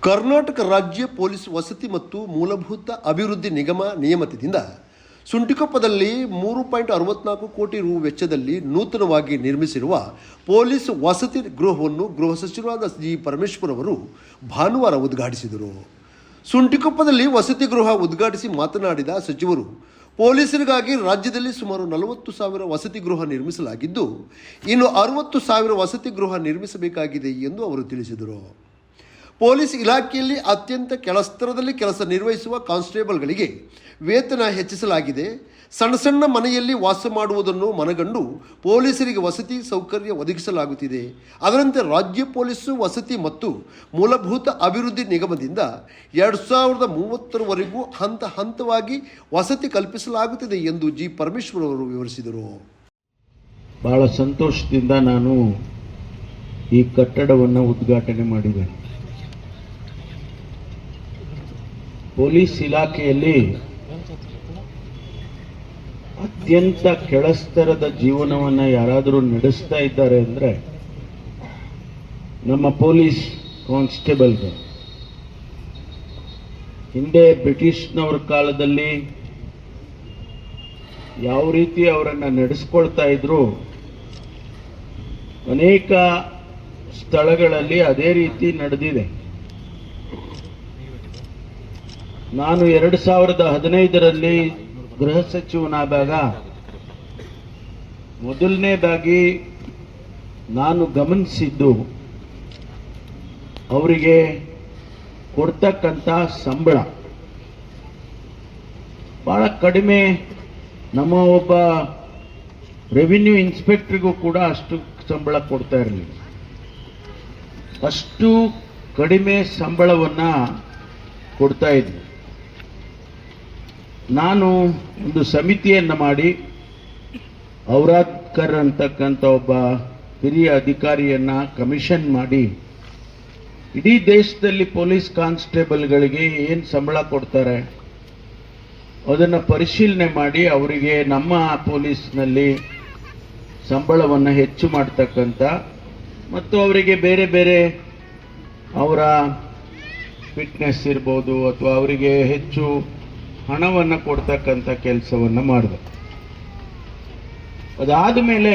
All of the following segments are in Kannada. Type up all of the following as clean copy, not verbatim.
ಕರ್ನಾಟಕ ರಾಜ್ಯ ಪೊಲೀಸ್ ವಸತಿ ಮತ್ತು ಮೂಲಭೂತ ಅಭಿವೃದ್ಧಿ ನಿಗಮ ನಿಯಮಿತದಿಂದ ಸುಂಟಿಕೊಪ್ಪದಲ್ಲಿ 3.64 ಕೋಟಿ ರು ವೆಚ್ಚದಲ್ಲಿ ನೂತನವಾಗಿ ನಿರ್ಮಿಸಿರುವ ಪೊಲೀಸ್ ವಸತಿ ಗೃಹವನ್ನು ಗೃಹ ಸಚಿವರಾದ ಜಿ ಪರಮೇಶ್ವರ್ ಅವರು ಭಾನುವಾರ ಉದ್ಘಾಟಿಸಿದರು. ಸುಂಟಿಕೊಪ್ಪದಲ್ಲಿ ವಸತಿ ಗೃಹ ಉದ್ಘಾಟಿಸಿ ಮಾತನಾಡಿದ ಸಚಿವರು, ಪೊಲೀಸರಿಗಾಗಿ ರಾಜ್ಯದಲ್ಲಿ ಸುಮಾರು 40,000 ವಸತಿ ಗೃಹ ನಿರ್ಮಿಸಲಾಗಿದ್ದು, ಇನ್ನು 60,000 ವಸತಿ ಗೃಹ ನಿರ್ಮಿಸಬೇಕಾಗಿದೆ ಎಂದು ಅವರು ತಿಳಿಸಿದರು. ಪೊಲೀಸ್ ಇಲಾಖೆಯಲ್ಲಿ ಅತ್ಯಂತ ಕೆಳಸ್ತರದಲ್ಲಿ ಕೆಲಸ ನಿರ್ವಹಿಸುವ ಕಾನ್ಸ್ಟೇಬಲ್ಗಳಿಗೆ ವೇತನ ಹೆಚ್ಚಿಸಲಾಗಿದೆ. ಸಣ್ಣ ಮನೆಯಲ್ಲಿ ವಾಸ ಮಾಡುವುದನ್ನು ಮನಗಂಡು ಪೊಲೀಸರಿಗೆ ವಸತಿ ಸೌಕರ್ಯ ಒದಗಿಸಲಾಗುತ್ತಿದೆ. ಅದರಂತೆ ರಾಜ್ಯ ಪೊಲೀಸು ವಸತಿ ಮತ್ತು ಮೂಲಭೂತ ಅಭಿವೃದ್ಧಿ ನಿಗಮದಿಂದ 2030ರವರೆಗೂ ಹಂತ ಹಂತವಾಗಿ ವಸತಿ ಕಲ್ಪಿಸಲಾಗುತ್ತಿದೆ ಎಂದು ಜಿ ಪರಮೇಶ್ವರ್ ಅವರು ವಿವರಿಸಿದರು. ಬಹಳ ಸಂತೋಷದಿಂದ ನಾನು ಈ ಕಟ್ಟಡವನ್ನು ಉದ್ಘಾಟನೆ ಮಾಡಿದ್ದೇನೆ. ಪೊಲೀಸ್ ಇಲಾಖೆಯಲ್ಲಿ ಅತ್ಯಂತ ಕೆಳಸ್ತರದ ಜೀವನವನ್ನು ಯಾರಾದರೂ ನಡೆಸ್ತಾ ಇದ್ದಾರೆ ಅಂದರೆ ನಮ್ಮ ಪೊಲೀಸ್ ಕಾನ್ಸ್ಟೇಬಲ್ಗಳು. ಹಿಂದೆ ಬ್ರಿಟಿಷ್ನವರ ಕಾಲದಲ್ಲಿ ಯಾವ ರೀತಿ ಅವರನ್ನು ನಡೆಸ್ಕೊಳ್ತಾ ಇದ್ರು, ಅನೇಕ ಸ್ಥಳಗಳಲ್ಲಿ ಅದೇ ರೀತಿ ನಡೆದಿದೆ. ನಾನು 2015ರಲ್ಲಿ ಗೃಹ ಸಚಿವನಾದಾಗ ಮೊದಲನೇದಾಗಿ ನಾನು ಗಮನಿಸಿದ್ದು, ಅವರಿಗೆ ಕೊಡ್ತಕ್ಕಂಥ ಸಂಬಳ ಬಹಳ ಕಡಿಮೆ. ನಮ್ಮ ಒಬ್ಬ ರೆವಿನ್ಯೂ ಇನ್ಸ್ಪೆಕ್ಟರ್ಗೂ ಕೂಡ ಅಷ್ಟು ಸಂಬಳ ಕೊಡ್ತಾ ಇರಲಿಲ್ಲ. ಅಷ್ಟು ಕಡಿಮೆ ಸಂಬಳವನ್ನು ಕೊಡ್ತಾ ಇದ್ವಿ. ನಾನು ಒಂದು ಸಮಿತಿಯನ್ನು ಮಾಡಿ ಔರಾದ್ಕರ್ ಅಂತಕ್ಕಂಥ ಒಬ್ಬ ಹಿರಿಯ ಅಧಿಕಾರಿಯನ್ನು ಕಮಿಷನ್ ಮಾಡಿ ಇಡೀ ದೇಶದಲ್ಲಿ ಪೊಲೀಸ್ ಕಾನ್ಸ್ಟೇಬಲ್ಗಳಿಗೆ ಏನು ಸಂಬಳ ಕೊಡ್ತಾರೆ ಅದನ್ನು ಪರಿಶೀಲನೆ ಮಾಡಿ ಅವರಿಗೆ ನಮ್ಮ ಪೊಲೀಸ್ನಲ್ಲಿ ಸಂಬಳವನ್ನು ಹೆಚ್ಚು ಮಾಡ್ತಕ್ಕಂಥ ಮತ್ತು ಅವರಿಗೆ ಬೇರೆ ಬೇರೆ ಅವರ ಫಿಟ್ನೆಸ್ ಇರ್ಬೋದು ಅಥವಾ ಅವರಿಗೆ ಹೆಚ್ಚು ಹಣವನ್ನು ಕೊಡ್ತಕ್ಕಂಥ ಕೆಲಸವನ್ನು ಮಾಡಿದೆ. ಅದಾದ ಮೇಲೆ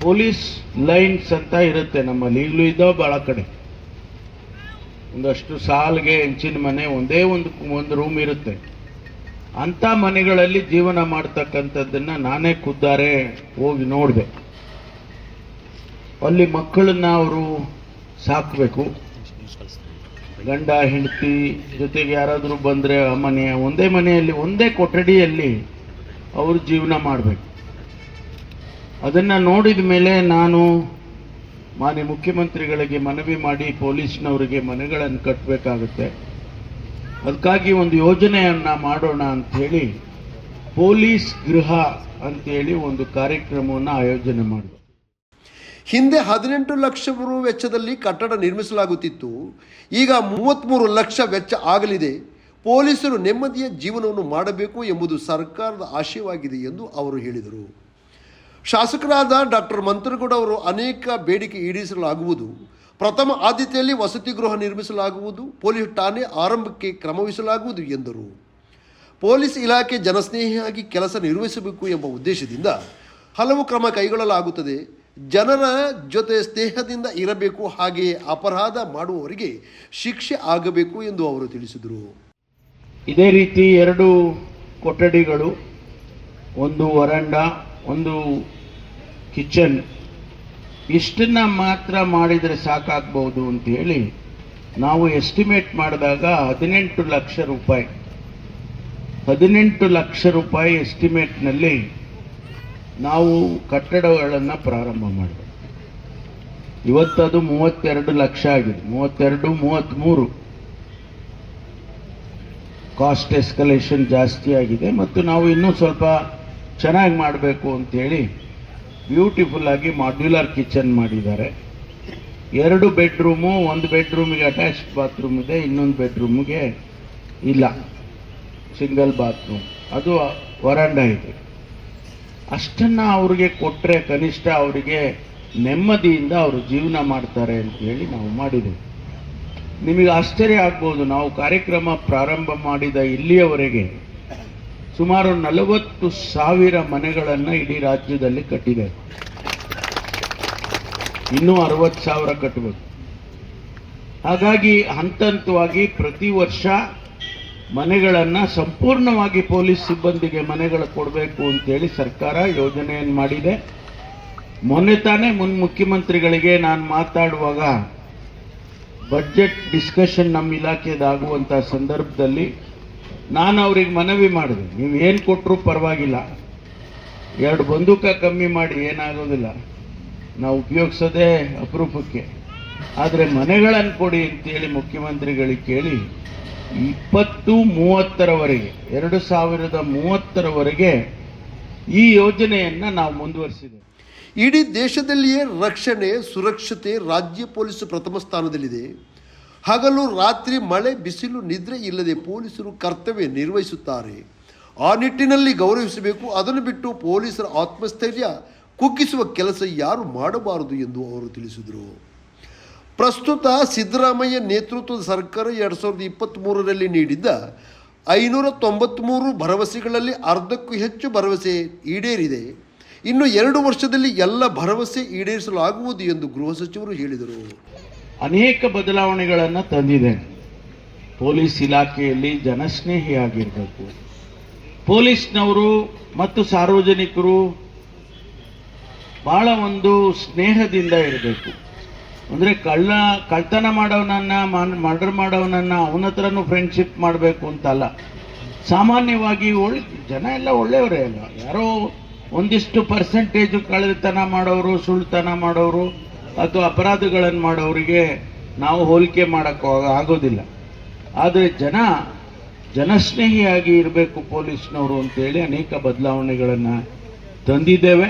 ಪೊಲೀಸ್ ಲೈನ್ಸ್ ಅಂತ ಇರುತ್ತೆ ನಮ್ಮಲ್ಲಿ, ಈಗಲೂ ಇದ್ದಾವೆ ಭಾಳ ಕಡೆ. ಒಂದಷ್ಟು ಸಾಲಿಗೆ ಹೆಂಚಿನ ಮನೆ, ಒಂದೇ ಒಂದು ರೂಮ್ ಇರುತ್ತೆ. ಅಂಥ ಮನೆಗಳಲ್ಲಿ ಜೀವನ ಮಾಡ್ತಕ್ಕಂಥದ್ದನ್ನು ನಾನೇ ಖುದ್ದಾರೆ ಹೋಗಿ ನೋಡಿದೆ. ಅಲ್ಲಿ ಮಕ್ಕಳನ್ನ ಅವರು ಸಾಕಬೇಕು. ಗಂಡ ಹೆಂಡತಿ ಜೊತೆಗೆ ಯಾರಾದರೂ ಬಂದರೆ ಆ ಒಂದೇ ಮನೆಯಲ್ಲಿ ಒಂದೇ ಕೊಠಡಿಯಲ್ಲಿ ಅವರು ಜೀವನ ಮಾಡಬೇಕು. ಅದನ್ನು ನೋಡಿದ ಮೇಲೆ ನಾನು ಮಾನ್ಯ ಮುಖ್ಯಮಂತ್ರಿಗಳಿಗೆ ಮನವಿ ಮಾಡಿ ಪೊಲೀಸ್ನವರಿಗೆ ಮನೆಗಳನ್ನು ಕಟ್ಟಬೇಕಾಗುತ್ತೆ, ಅದಕ್ಕಾಗಿ ಒಂದು ಯೋಜನೆಯನ್ನು ಮಾಡೋಣ ಅಂಥೇಳಿ ಪೊಲೀಸ್ ಗೃಹ ಅಂತೇಳಿ ಒಂದು ಕಾರ್ಯಕ್ರಮವನ್ನು ಆಯೋಜನೆ ಮಾಡಿದೆ. ಹಿಂದೆ 18 ಲಕ್ಷ ರು ವೆಚ್ಚದಲ್ಲಿ ಕಟ್ಟಡ ನಿರ್ಮಿಸಲಾಗುತ್ತಿತ್ತು. ಈಗ 33 ಲಕ್ಷ ವೆಚ್ಚ ಆಗಲಿದೆ. ಪೊಲೀಸರು ನೆಮ್ಮದಿಯ ಜೀವನವನ್ನು ಮಾಡಬೇಕು ಎಂಬುದು ಸರ್ಕಾರದ ಆಶಯವಾಗಿದೆ ಎಂದು ಅವರು ಹೇಳಿದರು. ಶಾಸಕರಾದ ಡಾಕ್ಟರ್ ಮಂತ್ರಗೌಡ ಅವರು ಅನೇಕ ಬೇಡಿಕೆ ಈಡೇರಿಸಲಾಗುವುದು. ಪ್ರಥಮ ಆದ್ಯತೆಯಲ್ಲಿ ವಸತಿ ಗೃಹ ನಿರ್ಮಿಸಲಾಗುವುದು. ಪೊಲೀಸ್ ಠಾಣೆ ಆರಂಭಕ್ಕೆ ಕ್ರಮವಹಿಸಲಾಗುವುದು ಎಂದರು. ಪೊಲೀಸ್ ಇಲಾಖೆ ಜನಸ್ನೇಹಿಯಾಗಿ ಕೆಲಸ ನಿರ್ವಹಿಸಬೇಕು ಎಂಬ ಉದ್ದೇಶದಿಂದ ಹಲವು ಕ್ರಮ ಕೈಗೊಳ್ಳಲಾಗುತ್ತದೆ. ಜನರ ಜೊತೆ ಸ್ನೇಹದಿಂದ ಇರಬೇಕು, ಹಾಗೆಯೇ ಅಪರಾಧ ಮಾಡುವವರಿಗೆ ಶಿಕ್ಷೆ ಆಗಬೇಕು ಎಂದು ಅವರು ತಿಳಿಸಿದರು. ಇದೇ ರೀತಿ 2 ಕೊಠಡಿಗಳು, ಒಂದು ವರಂಡಾ, ಒಂದು ಕಿಚನ್, ಇಷ್ಟನ್ನ ಮಾತ್ರ ಮಾಡಿದರೆ ಸಾಕಾಗಬಹುದು ಅಂತ ಹೇಳಿ ನಾವು ಎಸ್ಟಿಮೇಟ್ ಮಾಡಿದಾಗ 18 ಲಕ್ಷ ರೂಪಾಯಿ 18 ಲಕ್ಷ ರೂಪಾಯಿ ಎಸ್ಟಿಮೇಟ್ನಲ್ಲಿ ನಾವು ಕಟ್ಟಡಗಳನ್ನು ಪ್ರಾರಂಭ ಮಾಡಿದೆ. ಇವತ್ತದು 32 ಲಕ್ಷ ಆಗಿದೆ. 32, 33 ಕಾಸ್ಟ್ ಎಸ್ಕಲೇಷನ್ ಜಾಸ್ತಿ ಆಗಿದೆ ಮತ್ತು ನಾವು ಇನ್ನೂ ಸ್ವಲ್ಪ ಚೆನ್ನಾಗಿ ಮಾಡಬೇಕು ಅಂಥೇಳಿ ಬ್ಯೂಟಿಫುಲ್ ಆಗಿ ಮಾಡ್ಯುಲರ್ ಕಿಚನ್ ಮಾಡಿದ್ದಾರೆ. 2 ಬೆಡ್ರೂಮು, ಒಂದು ಬೆಡ್ರೂಮಿಗೆ ಅಟ್ಯಾಚ್ಡ್ ಬಾತ್ರೂಮ್ ಇದೆ, ಇನ್ನೊಂದು ಬೆಡ್ರೂಮಿಗೆ ಇಲ್ಲ, ಸಿಂಗಲ್ ಬಾತ್ರೂಮ್. ಅದು ವರಾಂಡ ಇದೆ. ಅಷ್ಟನ್ನು ಅವ್ರಿಗೆ ಕೊಟ್ಟರೆ ಕನಿಷ್ಠ ಅವರಿಗೆ ನೆಮ್ಮದಿಯಿಂದ ಅವರು ಜೀವನ ಮಾಡ್ತಾರೆ ಅಂತ ಹೇಳಿ ನಾವು ಮಾಡಿದ್ದೇವೆ. ನಿಮಗೆ ಆಶ್ಚರ್ಯ ಆಗ್ಬೋದು, ನಾವು ಕಾರ್ಯಕ್ರಮ ಪ್ರಾರಂಭ ಮಾಡಿದ ಇಲ್ಲಿಯವರೆಗೆ ಸುಮಾರು 40,000 ಮನೆಗಳನ್ನು ಇಡೀ ರಾಜ್ಯದಲ್ಲಿ ಕಟ್ಟಿದೆ. ಇನ್ನೂ 60,000 ಕಟ್ಟಬೇಕು. ಹಾಗಾಗಿ ಹಂತ ಹಂತವಾಗಿ ಪ್ರತಿ ವರ್ಷ ಮನೆಗಳನ್ನು ಸಂಪೂರ್ಣವಾಗಿ ಪೊಲೀಸ್ ಸಿಬ್ಬಂದಿಗೆ ಮನೆಗಳು ಕೊಡಬೇಕು ಅಂತೇಳಿ ಸರ್ಕಾರ ಯೋಜನೆಯನ್ನು ಮಾಡಿದೆ. ಮೊನ್ನೆ ತಾನೇ ಮುಖ್ಯಮಂತ್ರಿಗಳಿಗೆ ನಾನು ಮಾತಾಡುವಾಗ ಬಡ್ಜೆಟ್ ಡಿಸ್ಕಷನ್ ನಮ್ಮ ಇಲಾಖೆದಾಗುವಂಥ ಸಂದರ್ಭದಲ್ಲಿ ನಾನು ಅವ್ರಿಗೆ ಮನವಿ ಮಾಡಿದೆ, ನೀವು ಏನು ಕೊಟ್ಟರೂ ಪರವಾಗಿಲ್ಲ, 2 ಬಂದೂಕ ಕಮ್ಮಿ ಮಾಡಿ, ಏನಾಗೋದಿಲ್ಲ, ನಾವು ಉಪಯೋಗಿಸೋದೇ ಅಪರೂಪಕ್ಕೆ, ಆದರೆ ಮನೆಗಳನ್ನು ಕೊಡಿ ಅಂತೇಳಿ ಮುಖ್ಯಮಂತ್ರಿಗಳಿಗೆ ಕೇಳಿ 2030ರವರೆಗೆ 2030ರವರೆಗೆ ಈ ಯೋಜನೆಯನ್ನು ನಾವು ಮುಂದುವರಿಸಿದ್ದೇವೆ. ಇಡೀ ದೇಶದಲ್ಲಿಯೇ ರಕ್ಷಣೆ ಸುರಕ್ಷತೆ ರಾಜ್ಯ ಪೊಲೀಸ್ ಪ್ರಥಮ ಸ್ಥಾನದಲ್ಲಿದೆ. ಹಗಲು ರಾತ್ರಿ ಮಳೆ ಬಿಸಿಲು ನಿದ್ರೆ ಇಲ್ಲದೆ ಪೊಲೀಸರು ಕರ್ತವ್ಯ ನಿರ್ವಹಿಸುತ್ತಾರೆ. ಆ ನಿಟ್ಟಿನಲ್ಲಿ ಗೌರವಿಸಬೇಕು. ಅದನ್ನು ಬಿಟ್ಟು ಪೊಲೀಸರ ಆತ್ಮಸ್ಥೈರ್ಯ ಕುಗ್ಗಿಸುವ ಕೆಲಸ ಯಾರು ಮಾಡಬಾರದು ಎಂದು ಅವರು ತಿಳಿಸಿದರು. ಪ್ರಸ್ತುತ ಸಿದ್ದರಾಮಯ್ಯ ನೇತೃತ್ವದ ಸರ್ಕಾರ 2023ರಲ್ಲಿ ನೀಡಿದ್ದ 593 ಭರವಸೆಗಳಲ್ಲಿ ಅರ್ಧಕ್ಕೂ ಹೆಚ್ಚು ಭರವಸೆ ಈಡೇರಿದೆ. ಇನ್ನು 2 ವರ್ಷದಲ್ಲಿ ಎಲ್ಲ ಭರವಸೆ ಈಡೇರಿಸಲಾಗುವುದು ಎಂದು ಗೃಹ ಸಚಿವರು ಹೇಳಿದರು. ಅನೇಕ ಬದಲಾವಣೆಗಳನ್ನು ತಂದಿದೆ. ಪೊಲೀಸ್ ಇಲಾಖೆಯಲ್ಲಿ ಜನಸ್ನೇಹಿಯಾಗಿರಬೇಕು, ಪೊಲೀಸ್ನವರು ಮತ್ತು ಸಾರ್ವಜನಿಕರು ಬಹಳ ಒಂದು ಸ್ನೇಹದಿಂದ ಇರಬೇಕು. ಅಂದರೆ ಕಳ್ತನ ಮಾಡೋನನ್ನ ಮರ್ಡರ್ ಮಾಡೋನನ್ನ ಅವನ ಹತ್ರನೂ ಫ್ರೆಂಡ್ಶಿಪ್ ಮಾಡಬೇಕು ಅಂತಲ್ಲ. ಸಾಮಾನ್ಯವಾಗಿ ಜನ ಎಲ್ಲ ಒಳ್ಳೆಯವರೇ ಅಲ್ಲ, ಯಾರೋ ಒಂದಿಷ್ಟು ಪರ್ಸೆಂಟೇಜು ಕಳ್ಳತನ ಮಾಡೋರು, ಸುಳ್ತನ ಮಾಡೋರು ಅಥವಾ ಅಪರಾಧಗಳನ್ನು ಮಾಡೋರಿಗೆ ನಾವು ಹೋಲಿಕೆ ಮಾಡೋಕ್ಕೆ ಆಗೋದಿಲ್ಲ. ಆದರೆ ಜನಸ್ನೇಹಿಯಾಗಿ ಇರಬೇಕು ಪೊಲೀಸ್ನವರು ಅಂತೇಳಿ ಅನೇಕ ಬದಲಾವಣೆಗಳನ್ನು ತಂದಿದ್ದೇವೆ.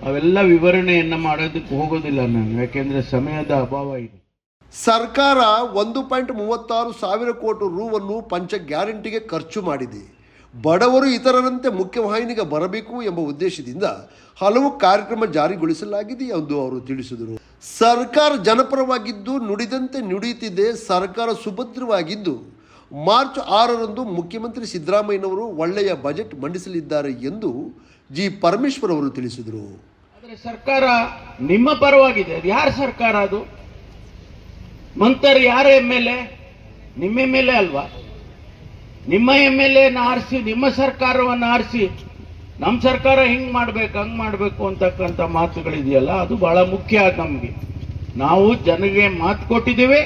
ಅವೆಲ್ಲ ವಿವರಣೆಯನ್ನು ಮಾಡೋದಕ್ಕೆ ಹೋಗೋದಿಲ್ಲ ನಾನು, ಯಾಕೆಂದರೆ ಸಮಯದ ಅಭಾವ ಇದೆ. ಸರ್ಕಾರ 1.36 ಸಾವಿರ ಕೋಟಿ ರೂ ಪಂಚ ಗ್ಯಾರಂಟಿಗೆ ಖರ್ಚು ಮಾಡಿದೆ. ಬಡವರು ಇತರರಂತೆ ಮುಖ್ಯವಾಹಿನಿಗೆ ಬರಬೇಕು ಎಂಬ ಉದ್ದೇಶದಿಂದ ಹಲವು ಕಾರ್ಯಕ್ರಮ ಜಾರಿಗೊಳಿಸಲಾಗಿದೆ ಎಂದು ಅವರು ತಿಳಿಸಿದರು. ಸರ್ಕಾರ ಜನಪರವಾಗಿದ್ದು ನುಡಿದಂತೆ ನುಡಿಯುತ್ತಿದೆ. ಸರ್ಕಾರ ಸುಭದ್ರವಾಗಿದ್ದು ಮಾರ್ಚ್ 6ರಂದು ಮುಖ್ಯಮಂತ್ರಿ ಸಿದ್ದರಾಮಯ್ಯನವರು ಒಳ್ಳೆಯ ಬಜೆಟ್ ಮಂಡಿಸಲಿದ್ದಾರೆ ಎಂದು ಜಿ ಪರಮೇಶ್ವರ್ ಅವರು ತಿಳಿಸಿದರು. ಆದರೆ ಸರ್ಕಾರ ನಿಮ್ಮ ಪರವಾಗಿದೆ. ಅದು ಯಾರ ಸರ್ಕಾರ? ಅದು ಮಂತ್ರಿ ಯಾರ MLA? ನಿಮ್ಮ MLA ಅಲ್ವಾ? ನಿಮ್ಮ MLAನ ಆರಿಸಿ, ನಿಮ್ಮ ಸರ್ಕಾರವನ್ನು ಆರಿಸಿ, ನಮ್ಮ ಸರ್ಕಾರ ಹಿಂಗೆ ಮಾಡಬೇಕು ಹಂಗೆ ಮಾಡಬೇಕು ಅಂತಕ್ಕಂಥ ಮಾತುಗಳಿದೆಯಲ್ಲ, ಅದು ಬಹಳ ಮುಖ್ಯ. ನಮಗೆ ನಾವು ಜನಗೆ ಮಾತು ಕೊಟ್ಟಿದ್ದೀವಿ,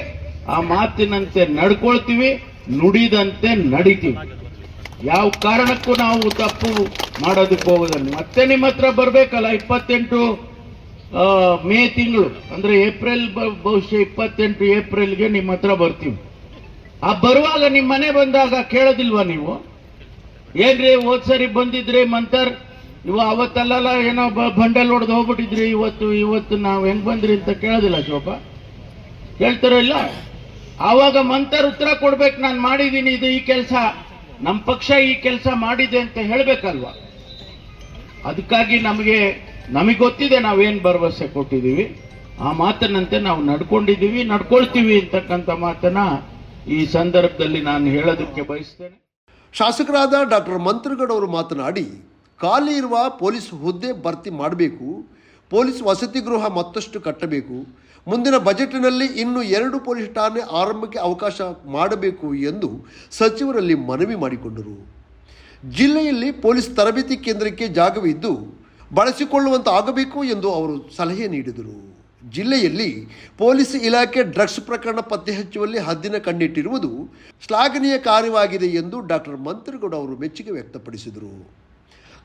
ಆ ಮಾತಿನಂತೆ ನಡ್ಕೊಳ್ತೀವಿ, ನುಡಿದಂತೆ ನಡಿತೀವಿ. ಯಾವ ಕಾರಣಕ್ಕೂ ನಾವು ತಪ್ಪು ಮಾಡೋದಕ್ಕೆ ಹೋಗೋದಲ್ಲ. ಮತ್ತೆ ನಿಮ್ಮ ಹತ್ರ ಬರಬೇಕಲ್ಲ 28 ಮೇ ತಿಂಗಳು, ಅಂದರೆ ಏಪ್ರಿಲ್, ಬಹುಶಃ 28 ಏಪ್ರಿಲ್ಗೆ ನಿಮ್ಮ ಹತ್ರ ಬರ್ತೀವಿ. ಆ ಬರುವಾಗ ನಿಮ್ಮ ಮನೆ ಬಂದಾಗ ಕೇಳೋದಿಲ್ವಾ ನೀವು? ಏನ್ರಿ ಹೋದ್ಸರಿ ಬಂದಿದ್ರಿ ಮಂತರ್, ಅವತ್ತೆಲ್ಲ ಏನೋ ಬಂಡಲ್ ಹೊಡೆದು ಹೋಗ್ಬಿಟ್ಟಿದ್ರಿ, ಇವತ್ತು ನಾವು ಹೆಂಗ್ ಬಂದ್ರಿ ಅಂತ ಕೇಳೋದಿಲ್ಲ ಶೋಭಾ? ಹೇಳ್ತಾರೋ ಇಲ್ಲ? ಆವಾಗ ಮಂತರ್ ಉತ್ತರ ಕೊಡ್ಬೇಕು, ನಾನು ಮಾಡಿದ್ದೀನಿ ಇದು, ಈ ಕೆಲಸ ನಮ್ಮ ಪಕ್ಷ ಈ ಕೆಲಸ ಮಾಡಿದೆ ಅಂತ ಹೇಳ್ಬೇಕಲ್ವಾ? ಅದಕ್ಕಾಗಿ ನಮಗೆ ಗೊತ್ತಿದೆ ನಾವೇನು ಭರವಸೆ ಕೊಟ್ಟಿದ್ದೀವಿ, ಆ ಮಾತನ್ನಂತೆ ನಾವು ನಡ್ಕೊಂಡಿದ್ದೀವಿ, ನಡ್ಕೊಳ್ತೀವಿ ಅಂತಕ್ಕಂಥ ಮಾತನ್ನ ಈ ಸಂದರ್ಭದಲ್ಲಿ ನಾನು ಹೇಳೋದಕ್ಕೆ ಬಯಸ್ತೇನೆ. ಶಾಸಕರಾದ ಡಾಕ್ಟರ್ ಮಂತ್ರಗೌಡ ಅವರು ಮಾತನಾಡಿ, ಖಾಲಿ ಇರುವ ಪೊಲೀಸ್ ಹುದ್ದೆ ಭರ್ತಿ ಮಾಡಬೇಕು, ಪೊಲೀಸ್ ವಸತಿ ಗೃಹ ಮತ್ತಷ್ಟು ಕಟ್ಟಬೇಕು, ಮುಂದಿನ ಬಜೆಟ್ನಲ್ಲಿ ಇನ್ನು 2 ಪೊಲೀಸ್ ಠಾಣೆ ಆರಂಭಕ್ಕೆ ಅವಕಾಶ ಮಾಡಬೇಕು ಎಂದು ಸಚಿವರಲ್ಲಿ ಮನವಿ ಮಾಡಿಕೊಂಡರು. ಜಿಲ್ಲೆಯಲ್ಲಿ ಪೊಲೀಸ್ ತರಬೇತಿ ಕೇಂದ್ರಕ್ಕೆ ಜಾಗವಿದ್ದು ಬಳಸಿಕೊಳ್ಳುವಂತೆ ಆಗಬೇಕು ಎಂದು ಅವರು ಸಲಹೆ ನೀಡಿದರು. ಜಿಲ್ಲೆಯಲ್ಲಿ ಪೊಲೀಸ್ ಇಲಾಖೆ ಡ್ರಗ್ಸ್ ಪ್ರಕರಣ ಪತ್ತೆ ಹಚ್ಚುವಲ್ಲಿ ಹದ್ದಿನ ಕಣ್ಣಿಟ್ಟಿರುವುದು ಶ್ಲಾಘನೀಯ ಕಾರ್ಯವಾಗಿದೆ ಎಂದು ಡಾಕ್ಟರ್ ಮಂತ್ರಗೌಡ ಅವರು ಮೆಚ್ಚುಗೆ ವ್ಯಕ್ತಪಡಿಸಿದರು.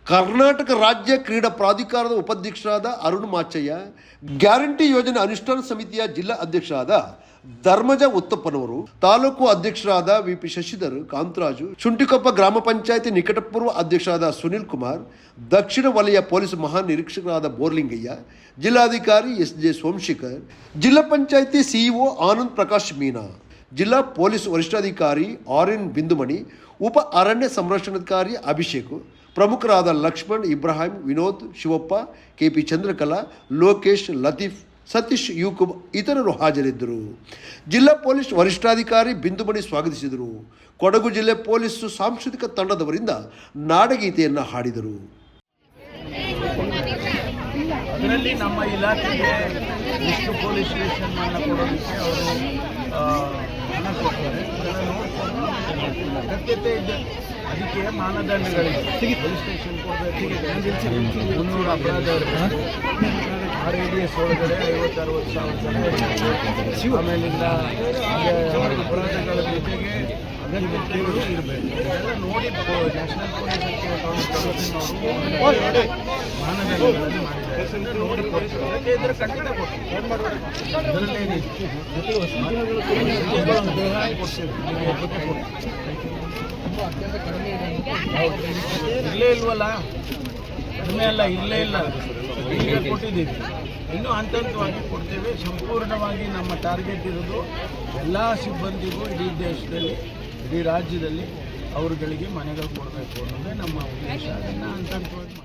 ಕರ್ನಾಟಕ ರಾಜ್ಯ ಕ್ರೀಡಾ ಪ್ರಾಧಿಕಾರದ ಉಪಾಧ್ಯಕ್ಷರಾದ ಅರುಣ್ ಮಾಚಯ್ಯ, ಗ್ಯಾರಂಟಿ ಯೋಜನೆ ಅನುಷ್ಠಾನ ಸಮಿತಿಯ ಜಿಲ್ಲಾ ಅಧ್ಯಕ್ಷರಾದ ಧರ್ಮಜ ಉತ್ತಪ್ಪನವರು, ತಾಲೂಕು ಅಧ್ಯಕ್ಷರಾದ VP ಶಶಿಧರ್ ಕಾಂತರಾಜು, ಶುಂಠಿಕೊಪ್ಪ ಗ್ರಾಮ ಪಂಚಾಯಿತಿ ನಿಕಟಪೂರ್ವ ಅಧ್ಯಕ್ಷರಾದ ಸುನಿಲ್ ಕುಮಾರ್, ದಕ್ಷಿಣ ವಲಯ ಪೊಲೀಸ್ ಮಹಾನಿರೀಕ್ಷಕರಾದ ಬೋರ್ಲಿಂಗಯ್ಯ, ಜಿಲ್ಲಾಧಿಕಾರಿ SJ ಸೋಮಶೇಖರ್, ಜಿಲ್ಲಾ ಪಂಚಾಯಿತಿ CEO ಆನಂದ್ ಪ್ರಕಾಶ್ ಮೀನಾ, ಜಿಲ್ಲಾ ಪೊಲೀಸ್ ವರಿಷ್ಠಾಧಿಕಾರಿ RN ಬಿಂದುಮಣಿ, ಉಪ ಅರಣ್ಯ ಸಂರಕ್ಷಣಾಧಿಕಾರಿ ಅಭಿಷೇಕ್, ಪ್ರಮುಖರಾದ ಲಕ್ಷ್ಮಣ್, ಇಬ್ರಾಹಿಂ, ವಿನೋದ್, ಶಿವಪ್ಪ, KP ಚಂದ್ರಕಲಾ, ಲೋಕೇಶ್, ಲತೀಫ್ ಸತೀಶ್ ಯೂಕುಬ್ ಇತರರು ಹಾಜರಿದ್ದರು. ಜಿಲ್ಲಾ ಪೊಲೀಸ್ ವರಿಷ್ಠಾಧಿಕಾರಿ ಬಿಂದುಮಣಿ ಸ್ವಾಗತಿಸಿದರು. ಕೊಡಗು ಜಿಲ್ಲೆ ಪೊಲೀಸ್ ಸಾಂಸ್ಕೃತಿಕ ತಂಡದವರಿಂದ ನಾಡಗೀತೆಯನ್ನು ಹಾಡಿದರು. ಅದರಲ್ಲಿ ನಮ್ಮ ಇಲಾಖೆಗೆ ಎಷ್ಟು ಪೊಲೀಸ್ ಸ್ಟೇಷನ್ ಕೊಡೋದಕ್ಕೆ ಅವರು ಹಣ ಕೊಡ್ತಾರೆ. ಅದನ್ನು ನೋಡಿಕೊಂಡು ಅಗತ್ಯತೆ ಇದೆ, ಅದಕ್ಕೆ ಮಾನದಂಡಗಳಿವೆ. ಪೊಲೀಸ್ ಸ್ಟೇಷನ್ ಕೊಡಬೇಕು, 300 ಅಪರಾಧ ಇರಬೇಕು, RADS ಒಳಗಡೆ 50-60 ಸಾವಿರ ಆಮೇಲಿಂದ ಅಪರಾಧಗಳ ಜೊತೆಗೆ ಅಗತ್ಯತೆಗಳು ಇರಬೇಕು. ಇದೆಲ್ಲ ನೋಡಿ ನ್ಯಾಷನಲ್ ಪೊಲೀಸ್ ಮಾನದಂಡಗಳನ್ನು ಮಾಡಿದ್ದಾರೆ. ನೋಡಿ ಪೊಲೀಸ್ ಇದ್ರೆ ಖಂಡಿತ ಕೊಡ್ತೀವಿ, ಅದರಲ್ಲೇನಿದೆ ಇಲ್ಲೇ ಇಲ್ವಲ್ಲ, ಕಡಿಮೆ ಅಲ್ಲ, ಇಲ್ಲೇ ಇಲ್ಲ, ಈಗ ಕೊಟ್ಟಿದ್ದೀವಿ, ಇನ್ನೂ ಹಂತವಾಗಿ ಕೊಡ್ತೇವೆ. ಸಂಪೂರ್ಣವಾಗಿ ನಮ್ಮ ಟಾರ್ಗೆಟ್ ಇರೋದು ಎಲ್ಲ ಸಿಬ್ಬಂದಿಗೂ ಇಡೀ ದೇಶದಲ್ಲಿ, ಇಡೀ ರಾಜ್ಯದಲ್ಲಿ ಅವರುಗಳಿಗೆ ಮನೆಗಳು ಕೊಡಬೇಕು ಅನ್ನೋದೇ ನಮ್ಮ ಉದ್ದೇಶ. ಅದನ್ನು ಹಂತವಾಗಿ